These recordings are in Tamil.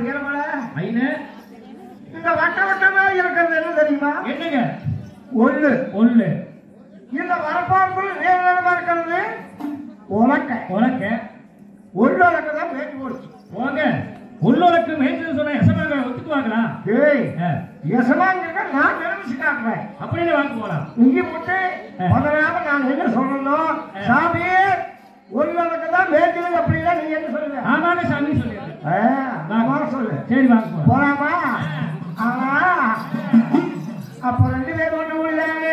வீரமலை ஐயா இந்த வட்ட வட்டமா இருக்கிறது என்ன தெரியுமா? என்னங்க? ஒல்லு. ஒல்லு. இந்த வரப்பாக்குள்ள நீளமா இருக்கிறது உலக்க. உலக்க. உள்ளுலக்க தான் மேய்ச்சி போடுச்சு. போங்க. உள்ளுலக்கு மேய்ச்சல் சொன்ன எசமாங்க ஒத்துக்குவாங்களா? ஏய் எசமாங்க நான் நிரூபிச்சு காட்டுறேன். அப்படியே வாங்க போலாம். இங்கே போட்டு முதலாக நான் என்ன சொல்லணும்? சாமி உள்ளுலக்க தான் மேய்ச்சல் அப்படின்னா நீ என்ன சொல்லுங்க? ஆமாங்க சாமி சொல்லிடுறேன். நான் சொல்லு. சரி வாங்க போலாமா? ஆமா அப்ப ரெண்டு பேர் ஒண்ணு உள்ளாங்க.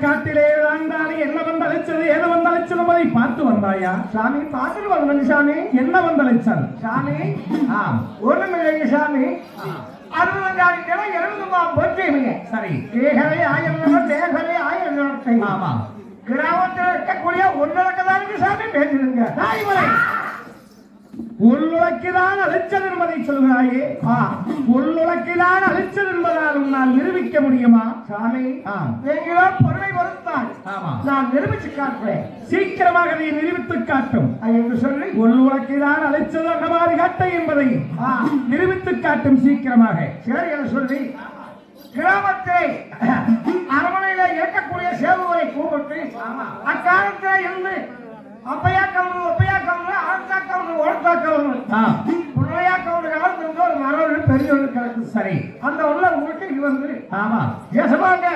காட்டிலே என்ன வந்தளிச்சது எது வந்தளிச்சது அதை பார்த்து வந்தாயா? சாமி பார்த்துட்டு வந்தேன் சாமி. என்ன வந்தளிச்சான் சாமி? ஒண்ணுமில்லைங்க சாமி. 60 கிலோ 70 போச்சுங்க. சரி கேகலை 1000 தேகலை 1000. ஆமா கிராமத்தில் இருக்கக்கூடிய ஒன்றரைக்கு சாமி பேசுதுங்க. உள்ளுலக்கிதான் அழிச்சது என்பதை சொல்கிறாயே. உள்ளுலக்கிதான் அழிச்சது என்பதால் நான் நிரூபிக்க முடியுமா சாமி? நீங்களோ பொருளை பொறுத்தால் நான் நிரூபிச்சு காட்டுறேன். சீக்கிரமாக நீ நிரூபித்து காட்டும் என்று சொல்லி உள்ளுலக்கிதான் அழிச்சது அந்த மாதிரி காட்டை என்பதை நிரூபித்து காட்டும் சீக்கிரமாக. சரி என சொல்லி கிராமத்தை அரண்மனையில இருக்கக்கூடிய சேவகரை கூப்பிட்டு அக்காலத்தில் இருந்து அப்பையா கவுரு ஒப்பையா கவுரு ஆழ்த்தா கவுரு ஓழ்த்தா கவுரு புள்ளையா கவுரு காலத்துல ஒரு மரம் பெரியவரு கிடக்கு. சரி அந்த உள்ள வீட்டுக்கு வந்து ஆமா தேசமாங்க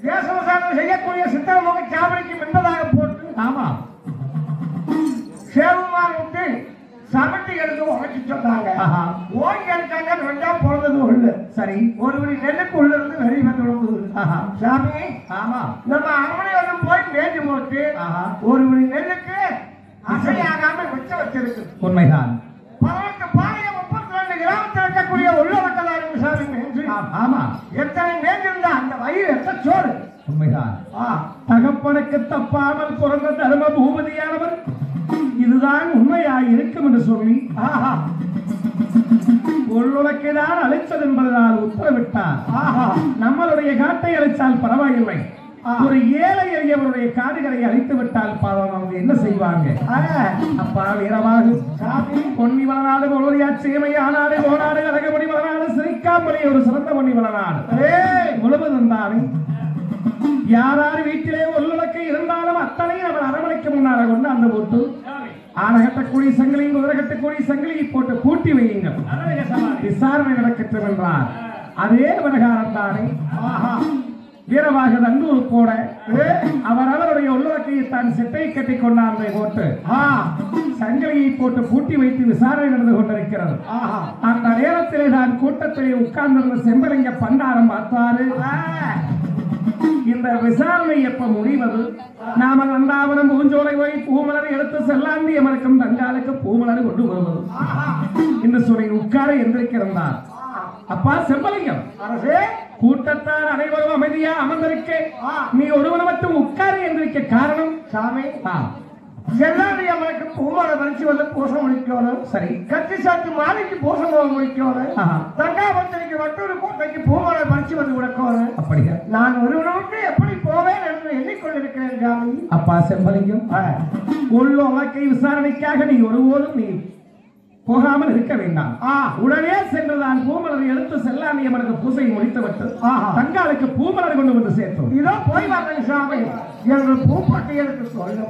தேசவசாரம் செய்யக்கூடிய சித்திரமுக சாவடிக்கு முன்பதாக போட்டு ஆமா சேவமான் விட்டு சமட்டி எடுத்து உழைச்சி சொன்னாங்க. ஓங்கி எடுத்தாங்க ரெண்டா பிறந்தது உள்ள. சரி ஒரு மணி நெல்லுக்கு உள்ள இருந்து வெளியே வந்து விழுந்தது சாமி. ஆமா நம்ம அரண்மனை வந்து போய் மேய்ச்சி போட்டு ஒரு மணி நெல்லுக்கு அசையாகாம வச்ச வச்சிருக்கு. உண்மைதான். 18 பாளையம் 32 கிராமத்தில் இருக்கக்கூடிய உள்ள மக்கள் சாமி. ஆமா எத்தனை மேய்ச்சிருந்தா அந்த வயிறு எத்த சோறு. உண்மைதான். தகப்பனுக்கு தப்பாமல் பிறந்த தர்ம பூபதியானவர் இதுதான் உண்மையாய் இருக்கும் என்று சொல்லி உள்ளுலக்கைதான் அழிச்சது என்பதால் உத்தரவிட்டார். நம்மளுடைய காட்டை அழிச்சால் பரவாயில்லை. ஒரு ஏழை எளியவருடைய காடுகளை அழித்து விட்டால் பாவம் அவங்க என்ன செய்வாங்க? அப்பா வீரவாகு பொன்னி வளநாடு ஒருவரையா சேமை ஆனாடு ஓனாடு அழகமணி வளநாடு சிரிக்காமலே ஒரு சிறந்த பொன்னி வளநாடு முழுவதும் தானே. யாராரு வீட்டிலே உள்ளுலக்கை இருந்தாலும் அத்தனையும் அவர் அரவணைக்க முன்னார கொண்டு அந்த போட்டு ஆனகட்டக்கூடிய சங்கிலி உதரகட்டக்கூடிய சங்கிலியை போட்டு பூட்டி வையுங்கள். விசாரணை நடக்கட்டும் என்றார். அதே விவகாரம் தானே வீரவாக தண்டூர் போட அவர் அவருடைய உள்ளுலக்கையை தான் செட்டை கட்டி கொண்டாந்தை போட்டு சங்கிலியை போட்டு பூட்டி வைத்து விசாரணை நடந்து கொண்டிருக்கிறது. அந்த நேரத்திலே தான் கூட்டத்திலே உட்கார்ந்திருந்த செம்பலிங்க பண்டாரம் பார்த்தாரு. இந்த விசாரணை எப்ப முடிவது? நாம நந்தாவனம் பூஞ்சோலை போய் பூமலரை எடுத்து செல்லாண்டி அமர்க்கும் தங்காலுக்கு பூமலரை கொண்டு வருவது என்று சொல்லி உட்கார எந்திருக்கிறார். அப்பா செம்பலிங்கம் அரசே கூட்டத்தார் அனைவரும் அமைதியா அமர்ந்திருக்க நீ ஒருவன் மட்டும் உட்கார எந்திருக்க காரணம் சாமி? செல்லாண்டி அமருக்கு பூமலை பறிச்சு வந்து பூசம் முடிக்கணும். சரி கட்சி சாத்து மாலைக்கு பூசம் முடிக்கணும். தங்காபத்திரிக்கு மற்றொரு கோட்டைக்கு பூமலை பறிச்சு வந்து விடக்கணும். அப்படியா? நான் ஒருவனுக்கு எப்படி போவேன் என்று எண்ணிக்கொண்டிருக்கிறேன் சாமி. அப்பா செம்பலிங்கம் உள்ள வழக்கை விசாரணைக்காக நீ ஒருபோதும் நீ போகாமல் இருக்க வேண்டாம். உடனே சென்றுதான் பூமலரை எடுத்து செல்லாண்டி அமருக்கு பூசை முடித்துவிட்டு தங்காலுக்கு பூமலரை கொண்டு வந்து சேர்த்தோம். இதோ போய் வாங்க சாமி என்று பூப்பட்டியலுக்கு சொல்ல